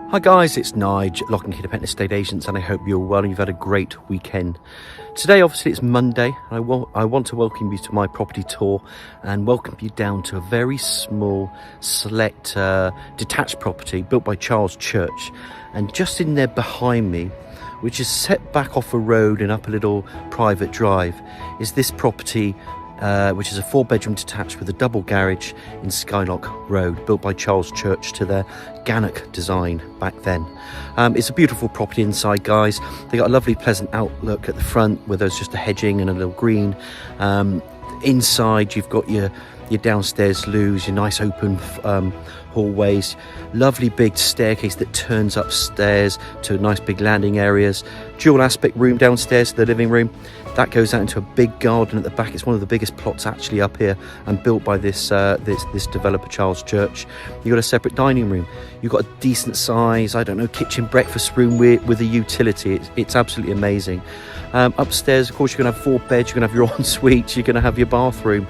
Hi guys, it's Nige, Lock and Key Independent Estate Agents, and I hope you're well and you've had a great weekend. Today obviously it's Monday, and I want to welcome you to my property tour and welcome you down to a very small, select, detached property built by Charles Church. And just in there behind me, which is set back off a road and up a little private drive, is this property which is a 4-bedroom detached with a double garage in Skylark Road, built by Charles Church to their Gannock design back then. It's a beautiful property inside, guys. They got a lovely pleasant outlook at the front where there's just a hedging and a little green. Inside you've got your downstairs loos, your nice open hallways, lovely big staircase that turns upstairs to nice big landing areas, dual aspect room downstairs to the living room. That goes out into a big garden at the back. It's one of the biggest plots actually up here and built by this developer, Charles Church. You've got a separate dining room. You've got a decent size, I don't know, kitchen breakfast room with a utility. It's absolutely amazing. Upstairs, of course, you're going to have 4 beds. You're going to have your ensuite. You're going to have your bathroom.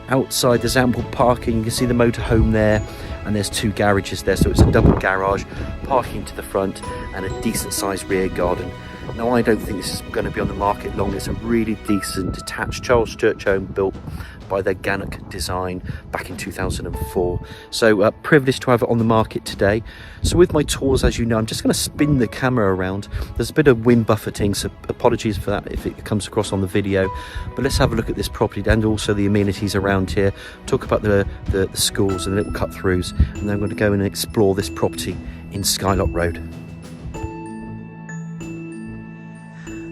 Outside, there's ample parking. You can see the motorhome there, and there's 2 garages there, so it's a double garage, parking to the front, and a decent sized rear garden. Now, I don't think this is going to be on the market long. It's a really decent detached Charles Church home built by their Gannock design back in 2004. So privileged to have it on the market today. So with my tours, as you know, I'm just going to spin the camera around. There's a bit of wind buffeting, so apologies for that if it comes across on the video. But let's have a look at this property and also the amenities around here. Talk about the schools and the little cut-throughs, and then I'm going to go and explore this property in Skylark Road.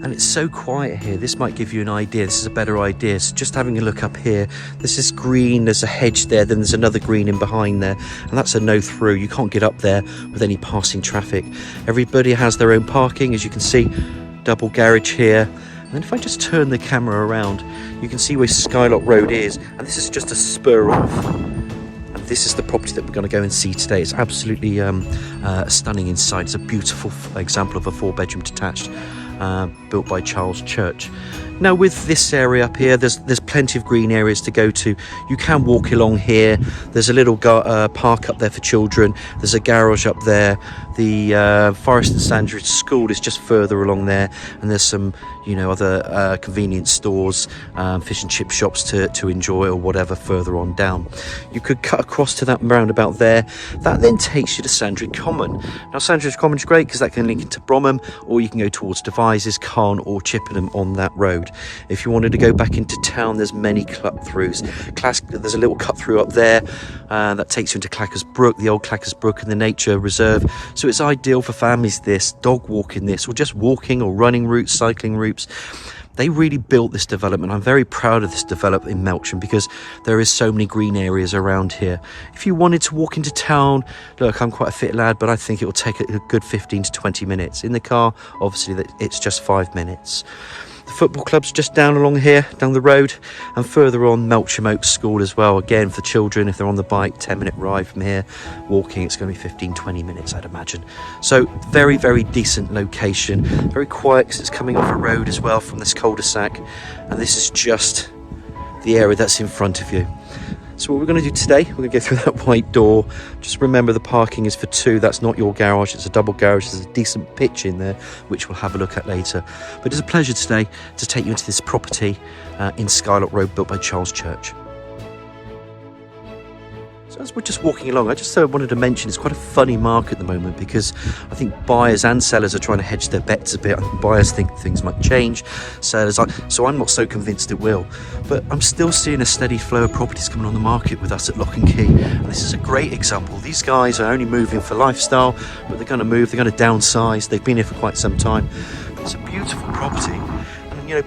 And it's so quiet here, this might give you an idea. This is a better idea. So just having a look up here, this is green, there's a hedge there, then there's another green in behind there, and that's a no through. You can't get up there with any passing traffic. Everybody has their own parking, as you can see, double garage here. And then if I just turn the camera around, you can see where Skylark Road is, and this is just a spur off. And this is the property that we're going to go and see today. It's absolutely stunning inside. It's a beautiful example of a 4-bedroom detached built by Charles Church. Now, with this area up here, there's plenty of green areas to go to. You can walk along here. There's a little park up there for children. There's a garage up there. The Forest and Sandridge School is just further along there, and there's some, other convenience stores, fish and chip shops to enjoy or whatever further on down. You could cut across to that roundabout there. That then takes you to Sandridge Common. Now, Sandridge Common is great because that can link into Bromham, or you can go towards Devizes, Carn or Chippenham on that road. If you wanted to go back into town, there's many cut-throughs. There's a little cut-through up there that takes you into Clackers Brook, the old Clackers Brook and the nature reserve. So it's ideal for families, this, dog walking this, or just walking or running routes, cycling routes. They really built this development. I'm very proud of this development in Melksham because there is so many green areas around here. If you wanted to walk into town, look, I'm quite a fit lad, but I think it will take a good 15 to 20 minutes. In the car, obviously, it's just 5 minutes. The football club's just down along here, down the road, and further on Melksham Oaks School as well. Again, for children, if they're on the bike, 10-minute ride from here. Walking, it's going to be 15-20 minutes, I'd imagine. So very, very decent location. Very quiet because it's coming off a road as well from this cul-de-sac. And this is just the area that's in front of you. So what we're going to do today, we're going to go through that white door. Just remember the parking is for 2. That's not your garage. It's a double garage. There's a decent pitch in there, which we'll have a look at later. But it's a pleasure today to take you into this property in Skylark Road, built by Charles Church. So as we're just walking along, I just wanted to mention it's quite a funny market at the moment because I think buyers and sellers are trying to hedge their bets a bit. I think buyers think things might change, sellers are, so I'm not so convinced it will. But I'm still seeing a steady flow of properties coming on the market with us at Lock and Key. And this is a great example. These guys are only moving for lifestyle, but they're going to move, they're going to downsize. They've been here for quite some time. But it's a beautiful property.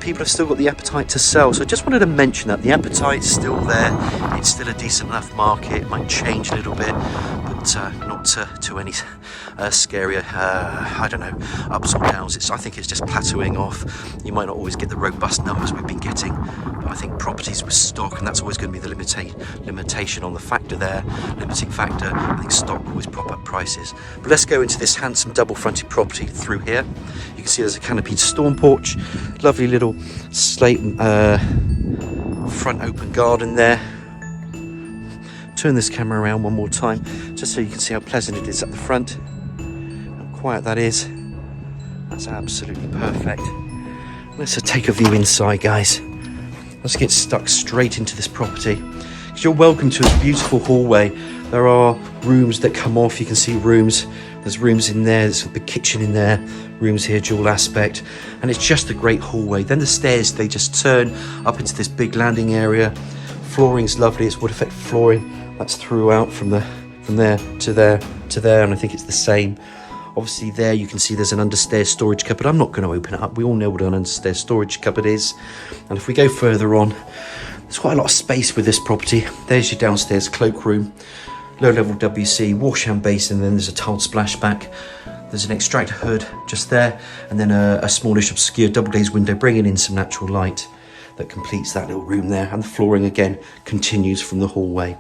People have still got the appetite to sell. So I just wanted to mention that the appetite's still there. It's still a decent enough market. It might change a little bit, but not to any scarier, I don't know, ups or downs. I think it's just plateauing off. You might not always get the robust numbers we've been getting, but I think properties with stock, and that's always going to be the limitation on the factor there, limiting factor. I think stock will always prop up prices. But let's go into this handsome double-fronted property through here. You can see there's a canopied storm porch, lovely little slate front open garden there. Turn this camera around one more time just so you can see how pleasant it is at the front. quiet that is. That's absolutely perfect. Let's take a view inside, guys. Let's get stuck straight into this property. Because you're welcome to a beautiful hallway. There are rooms that come off. You can see rooms. There's rooms in there. There's a big kitchen in there. Rooms here, dual aspect. And it's just a great hallway. Then the stairs, they just turn up into this big landing area. Flooring's lovely. It's wood effect flooring. That's throughout from there to there to there. And I think it's the same. Obviously there you can see there's an understairs storage cupboard. I'm not going to open it up. We all know what an understairs storage cupboard is. And if we go further on, there's quite a lot of space with this property. There's your downstairs cloakroom, low level WC, washhand basin, and then there's a tiled splashback. There's an extractor hood just there, and then a smallish obscure double glazed window bringing in some natural light that completes that little room there. And the flooring again continues from the hallway.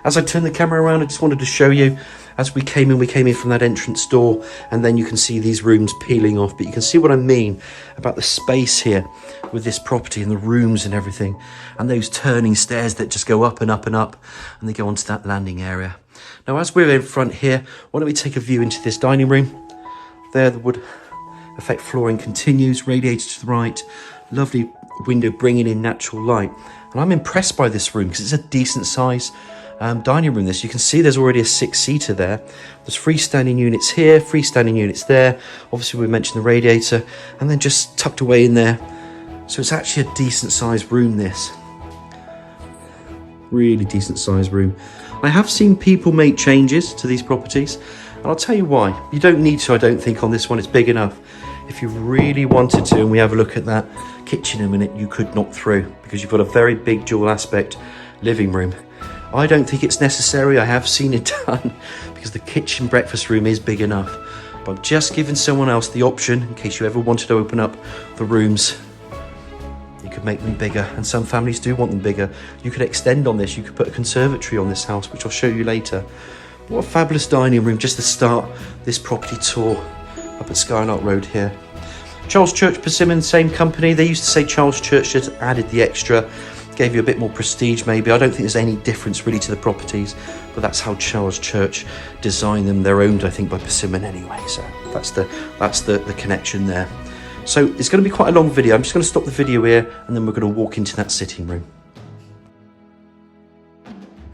As I turn the camera around, I just wanted to show you, as we came in from that entrance door, and then you can see these rooms peeling off, but you can see what I mean about the space here with this property and the rooms and everything, and those turning stairs that just go up and up and up, and they go onto that landing area. Now, as we're in front here, why don't we take a view into this dining room? There, the wood effect flooring continues, radiator to the right, lovely window bringing in natural light, and I'm impressed by this room because it's a decent size dining room. This, you can see there's already a 6-seater there. There's freestanding units here, freestanding units there. Obviously we mentioned the radiator, and then just tucked away in there. So it's actually a decent sized room, this. Really decent sized room. I have seen people make changes to these properties, and I'll tell you why. You don't need to, I don't think, on this one. It's big enough. If you really wanted to, and we have a look at that kitchen in a minute, you could knock through, because you've got a very big dual aspect living room. I don't think it's necessary. I have seen it done because the kitchen breakfast room is big enough. But I'm just giving someone else the option in case you ever wanted to open up the rooms. You could make them bigger, and some families do want them bigger. You could extend on this. You could put a conservatory on this house, which I'll show you later. What a fabulous dining room just to start this property tour up at Skylark Road here. Charles Church Persimmon, same company. They used to say Charles Church, just added the extra. Gave you a bit more prestige maybe. I don't think there's any difference really to the properties, but that's how Charles Church designed them. They're owned, I think, by Persimmon anyway, so that's the connection there. So it's going to be quite a long video. I'm just going to stop the video here, and then we're going to walk into that sitting room.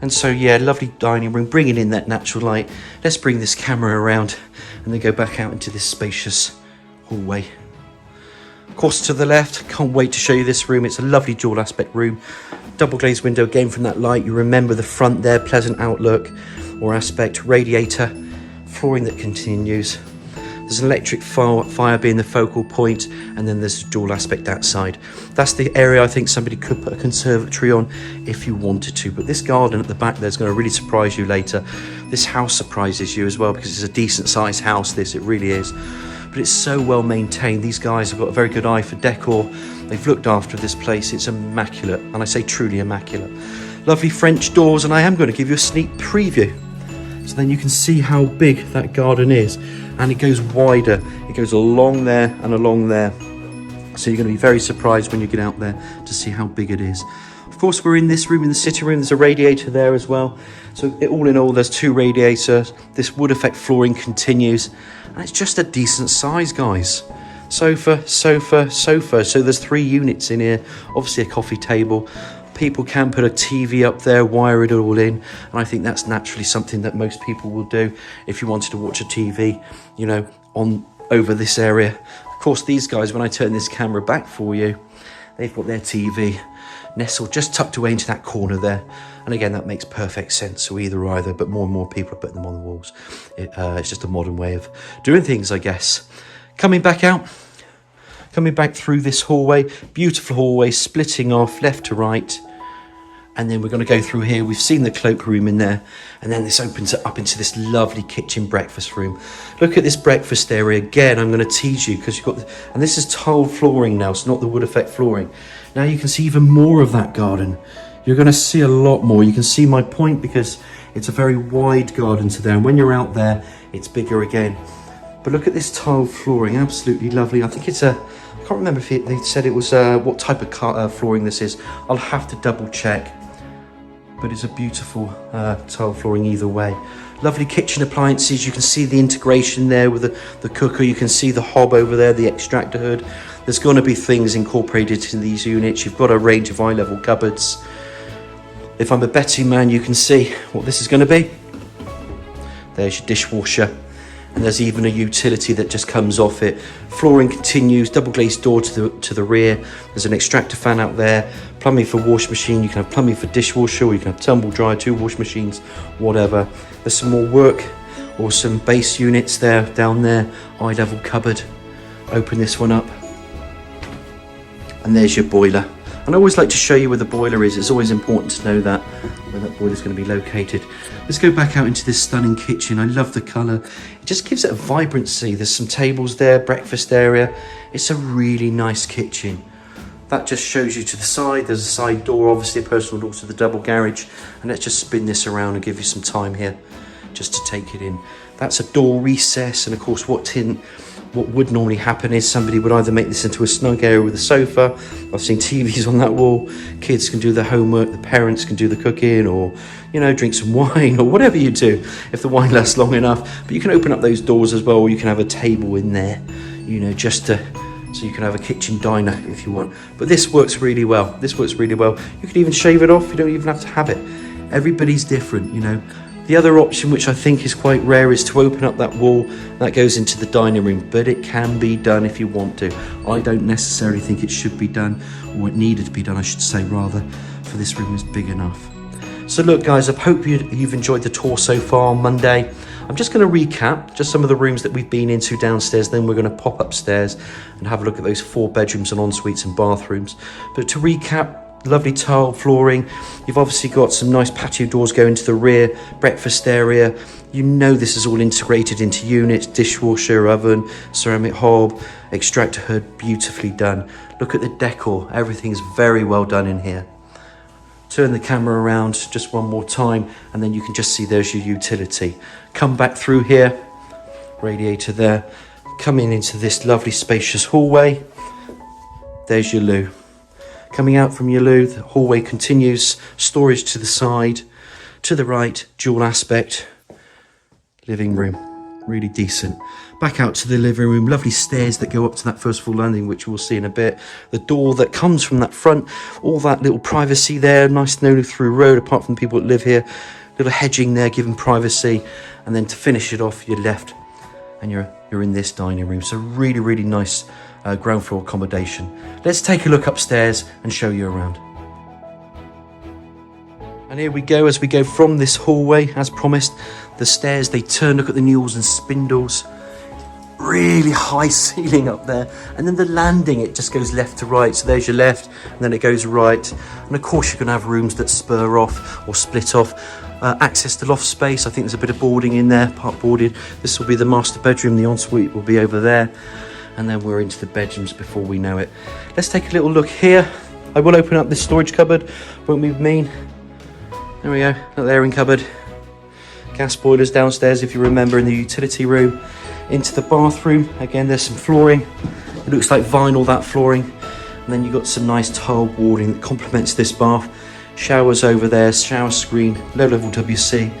And so yeah, lovely dining room, bringing in that natural light. Let's bring this camera around and then go back out into this spacious hallway. Of course, to the left, can't wait to show you this room. It's a lovely dual aspect room. Double glazed window again from that light. You remember the front there, pleasant outlook or aspect. Radiator, flooring that continues. There's an electric fire being the focal point, and then there's a dual aspect that side. That's the area I think somebody could put a conservatory on if you wanted to. But this garden at the back there is going to really surprise you later. This house surprises you as well because it's a decent sized house, this, it really is. But it's so well maintained. These guys have got a very good eye for decor. They've looked after this place. It's immaculate, and I say truly immaculate. Lovely French doors, and I am going to give you a sneak preview so then you can see how big that garden is. And it goes wider. It goes along there and along there. So you're going to be very surprised when you get out there to see how big it is. Of course, we're in this room, in the sitting room. There's a radiator there as well. So all in all, there's 2 radiators. This wood effect flooring continues. And it's just a decent size, guys. Sofa, sofa, sofa. So there's 3 units in here. Obviously a coffee table. People can put a TV up there, wire it all in. And I think that's naturally something that most people will do if you wanted to watch a TV, you know, on over this area. Of course, these guys, when I turn this camera back for you, they've got their TV nestled just tucked away into that corner there. And again, that makes perfect sense. So either, but more and more people are putting them on the walls. It's just a modern way of doing things, I guess. Coming back through this hallway, beautiful hallway, splitting off left to right. And then we're going to go through here. We've seen the cloakroom in there. And then this opens it up into this lovely kitchen breakfast room. Look at this breakfast area. Again, I'm going to tease you because you've got, and this is tiled flooring now, so not the wood effect flooring. Now you can see even more of that garden. You're going to see a lot more. You can see my point because it's a very wide garden to there. And when you're out there, it's bigger again. But look at this tiled flooring, absolutely lovely. I think it's I can't remember if they said it was what type of flooring this is. I'll have to double check. but it's a beautiful tile flooring either way. Lovely kitchen appliances. You can see the integration there with the cooker. You can see the hob over there, the extractor hood. There's going to be things incorporated in these units. You've got a range of eye-level cupboards. If I'm a betting man, you can see what this is going to be. There's your dishwasher. And there's even a utility that just comes off it. Flooring continues, double glazed door to the rear. There's an extractor fan out there, plumbing for wash machine. You can have plumbing for dishwasher, or you can have tumble dryer, 2 wash machines, whatever. There's some more work or some base units there, down there, eye level cupboard. Open this one up. And there's your boiler. And I always like to show you where the boiler is. It's always important to know that, where that boiler is going to be located. Let's go back out into this stunning kitchen. I love the colour. It just gives it a vibrancy. There's some tables there, breakfast area. It's a really nice kitchen. That just shows you to the side. There's a side door, obviously a personal door to the double garage. And let's just spin this around and give you some time here just to take it in. That's a door recess. And of course, what would normally happen is somebody would either make this into a snug area with a sofa. I've seen TVs on that wall. Kids can do their homework. The parents can do the cooking, or, you know, drink some wine, or whatever you do, if the wine lasts long enough. But you can open up those doors as well, or you can have a table in there, you know, just to, so you can have a kitchen diner if you want. But this works really well. This works really well. You could even shave it off. You don't even have to have it. Everybody's different, you know. The other option, which I think is quite rare, is to open up that wall that goes into the dining room, but it can be done if you want to. I don't necessarily think it should be done, or it needed to be done, I should say, rather, for this room is big enough. So look, guys, I hope you've enjoyed the tour so far on Monday. I'm just going to recap just some of the rooms that we've been into downstairs, then we're going to pop upstairs and have a look at those 4 bedrooms and en-suites and bathrooms. But to recap, lovely tile flooring. You've obviously got some nice patio doors going to the rear, breakfast area. You know this is all integrated into units, dishwasher, oven, ceramic hob, extractor hood, beautifully done. Look at the decor, everything's very well done in here. Turn the camera around just one more time, and then you can just see there's your utility. Come back through here, radiator there. Come into this lovely spacious hallway. There's your loo. Coming out from your loo, the hallway continues, storage to the side, to the right, dual aspect, living room, really decent. Back out to the living room, lovely stairs that go up to that first floor landing, which we'll see in a bit. The door that comes from that front, all that little privacy there, nice no through road, apart from the people that live here. Little hedging there, giving privacy. And then to finish it off, you're left and you're in this dining room. So really, really nice ground floor accommodation. Let's take a look upstairs and show you around. And here we go, as we go from this hallway, as promised, the stairs, they turn, look at the newels and spindles. Really high ceiling up there. And then the landing, it just goes left to right. So there's your left, and then it goes right. And of course, you're going to have rooms that spur off or split off. Access to loft space. I think there's a bit of boarding in there, part boarded. This will be the master bedroom. The ensuite will be over there. And then we're into the bedrooms before we know it. Let's take a little look here. I will open up this storage cupboard, won't be mean. There we go, little airing cupboard. Gas boilers downstairs, if you remember, in the utility room. Into the bathroom, again, there's some flooring. It looks like vinyl, that flooring. And then you've got some nice tile warding that complements this bath. Showers over there, shower screen, low level WC.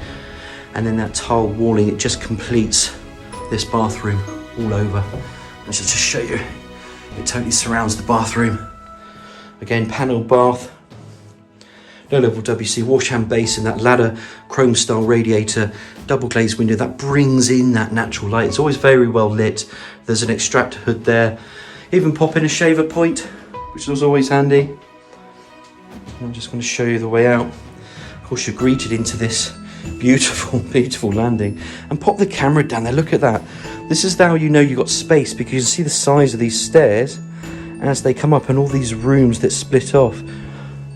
And then that tile walling, it just completes this bathroom all over. And so just show you, it totally surrounds the bathroom. Again, panel bath, low level WC, wash hand basin, that ladder chrome style radiator, double glazed window that brings in that natural light. It's always very well lit. There's an extractor hood there. Even pop in a shaver point, which was always handy. I'm just going to show you the way out. Of course, you're greeted into this beautiful, beautiful landing. And pop the camera down there, look at that. This is how you know you've got space, because you can see the size of these stairs as they come up and all these rooms that split off.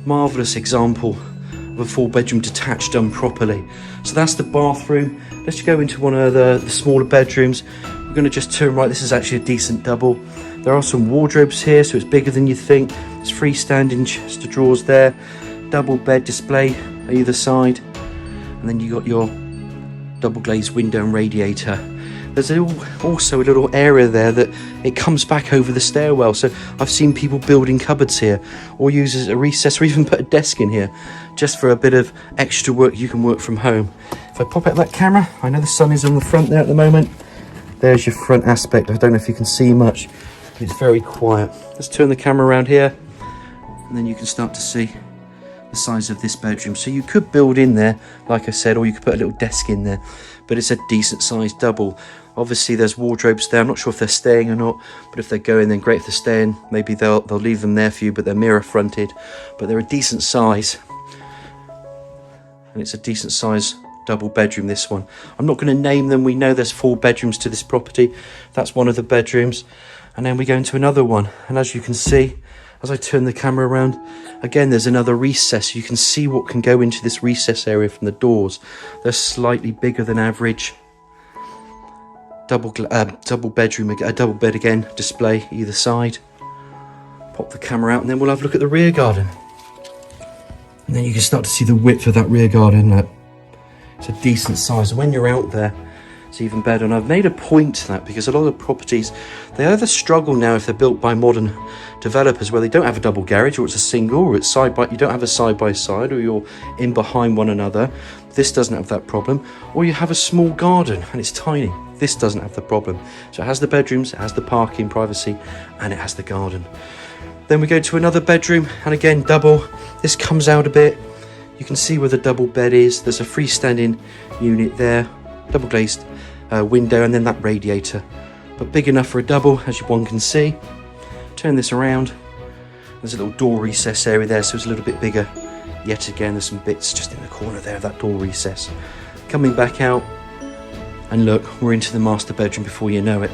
Marvellous example of a 4-bedroom detached done properly. So that's the bathroom. Let's go into one of the smaller bedrooms. We're going to just turn right. This is actually a decent double. There are some wardrobes here, so it's bigger than you think. There's freestanding chest of drawers there. Double bed display either side. And then you got your double glazed window and radiator. There's also a little area there that it comes back over the stairwell, so I've seen people building cupboards here or use as a recess or even put a desk in here just for a bit of extra work. You can work from home. If I pop out that camera, I know the sun is on the front there at the moment. There's your front aspect. I don't know if you can see much. It's very quiet. Let's turn the camera around here and then you can start to see the size of this bedroom. So you could build in there, like I said, or you could put a little desk in there, but it's a decent sized double. Obviously there's wardrobes there. I'm not sure if they're staying or not, but if they're going, then great. If they're staying, maybe they'll leave them there for you, but they're mirror fronted, but they're a decent size, and it's a decent size double bedroom, this one. I'm not going to name them. We know there's 4 bedrooms to this property. That's one of the bedrooms, and then we go into another one, and as you can see, as I turn the camera around, again, there's another recess. You can see what can go into this recess area from the doors. They're slightly bigger than average. Double bedroom, a double bed again, display either side. Pop the camera out and then we'll have a look at the rear garden. And then you can start to see the width of that rear garden. It's a decent size. When you're out there, it's even better. And I've made a point to that because a lot of properties, they either struggle now if they're built by modern developers where they don't have a double garage, or it's a single, or it's you don't have a side by side, or you're in behind one another. This doesn't have that problem. Or you have a small garden and it's tiny. This doesn't have the problem. So it has the bedrooms, it has the parking, privacy, and it has the garden. Then we go to another bedroom, and again, double. This comes out a bit. You can see where the double bed is. There's a freestanding unit there, double glazed window, and then that radiator. But big enough for a double, as one can see. Turn this around. There's a little door recess area there, so it's a little bit bigger. Yet again, there's some bits just in the corner there of that door recess. Coming back out, and look, we're into the master bedroom before you know it.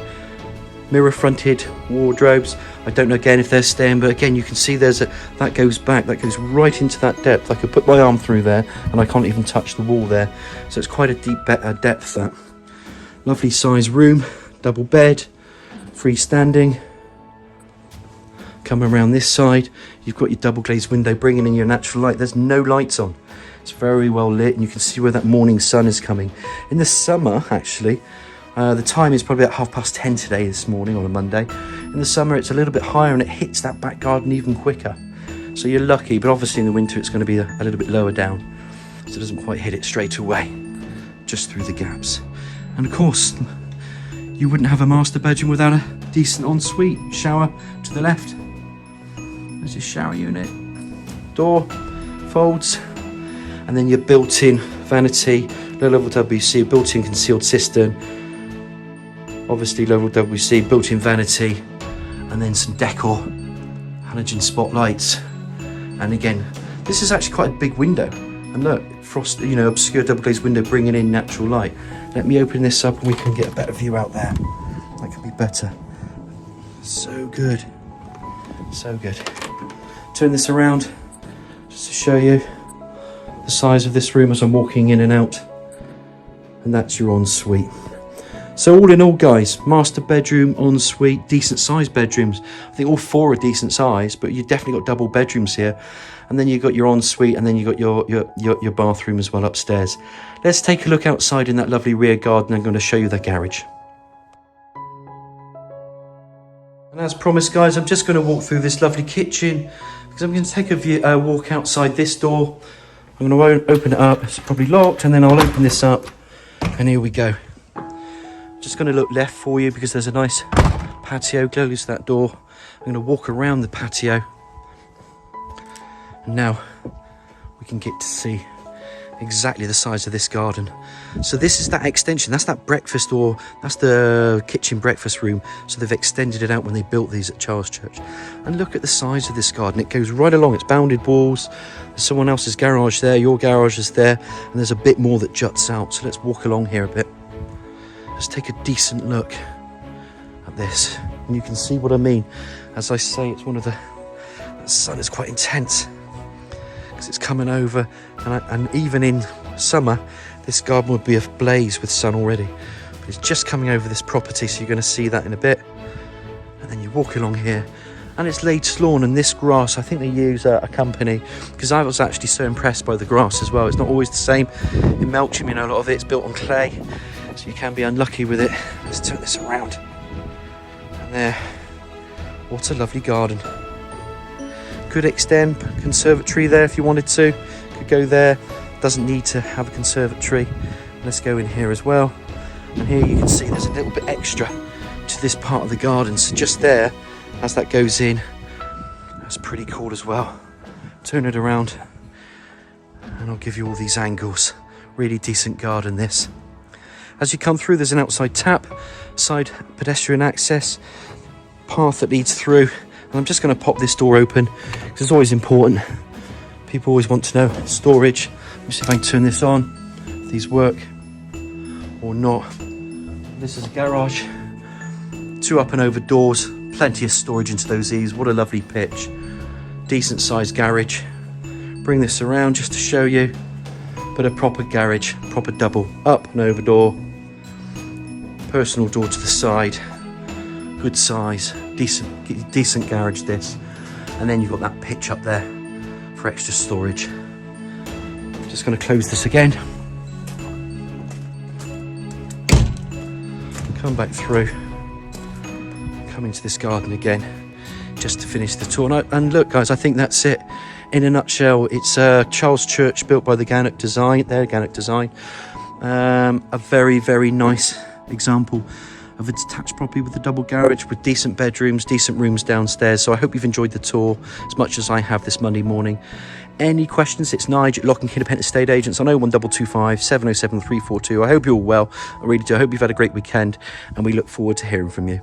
Mirror fronted wardrobes. I don't know again if they're staying, but again, you can see that goes back, that goes right into that depth. I could put my arm through there and I can't even touch the wall there. So it's quite a deep depth, that. Lovely size room, double bed, freestanding. Come around this side, you've got your double glazed window bringing in your natural light. There's no lights on. It's very well lit and you can see where that morning sun is coming. In the summer, actually, the time is probably at 10:30 today, this morning on a Monday. In the summer, it's a little bit higher and it hits that back garden even quicker. So you're lucky, but obviously in the winter, it's going to be a little bit lower down. So it doesn't quite hit it straight away, just through the gaps. And of course, you wouldn't have a master bedroom without a decent ensuite. Shower to the left. There's your shower unit. Door folds. And then your built-in vanity, low level WC, built-in concealed cistern. Obviously low level WC, built-in vanity. And then some decor, halogen spotlights. And again, this is actually quite a big window. And look, obscure double glazed window bringing in natural light. Let me open this up and we can get a better view out there. That could be better. So good. So good. Turn this around just to show you the size of this room as I'm walking in and out. And that's your ensuite. So all in all, guys, master bedroom, ensuite, decent sized bedrooms. I think all 4 are decent size, but you've definitely got double bedrooms here. And then you've got your ensuite, and then you've got your bathroom as well upstairs. Let's take a look outside in that lovely rear garden. I'm going to show you the garage. And as promised, guys, I'm just going to walk through this lovely kitchen because I'm going to take a walk outside this door. I'm going to open it up. It's probably locked, and then I'll open this up, and here we go. Just going to look left for you because there's a nice patio. Close that door. I'm going to walk around the patio, and now we can get to see exactly the size of this garden. So this is that extension. That's that breakfast, or that's the kitchen breakfast room. So they've extended it out when they built these at Charles Church. And look at the size of this garden. It goes right along. It's bounded walls. There's someone else's garage there. Your garage is there. And there's a bit more that juts out. So let's walk along here a bit. Let's take a decent look at this. And you can see what I mean. As I say, it's one of the sun is quite intense because it's coming over, and even in summer this garden would be ablaze with sun already, but it's just coming over this property, so you're going to see that in a bit. And then you walk along here And it's laid lawn, and this grass, I think they use a company, because I was actually so impressed by the grass as well. It's not always the same. In Melksham, you know, a lot of it's built on clay, so you can be unlucky with it. Let's turn this around. And there, what a lovely garden. Could extend conservatory there if you wanted to. Could go there. Doesn't need to have a conservatory. Let's go in here as well. And here you can see there's a little bit extra to this part of the garden. So just there, as that goes in, that's pretty cool as well. Turn it around and I'll give you all these angles. Really decent garden this. As you come through, there's an outside tap, side pedestrian access, path that leads through. And I'm just going to pop this door open because it's always important. People always want to know storage. Let me see if I can turn this on, if these work or not. This is a garage, 2 up and over doors, plenty of storage into those eaves. What a lovely pitch. Decent sized garage. Bring this around just to show you, but a proper garage, proper double up and over door, personal door to the side, good size, decent garage this. And then you've got that pitch up there for extra storage. Just going to close this again. Come back through. Come into this garden again just to finish the tour. And look, guys, I think that's it in a nutshell. It's a Charles Church built by the Gannock design. A very, very nice example of a detached property with a double garage with decent bedrooms, decent rooms downstairs. So I hope you've enjoyed the tour as much as I have this Monday morning. Any questions? It's Nigel at Lock and Key Independent Estate Agents on 01225 707 342. I hope you're all well. I really do. I hope you've had a great weekend, and we look forward to hearing from you.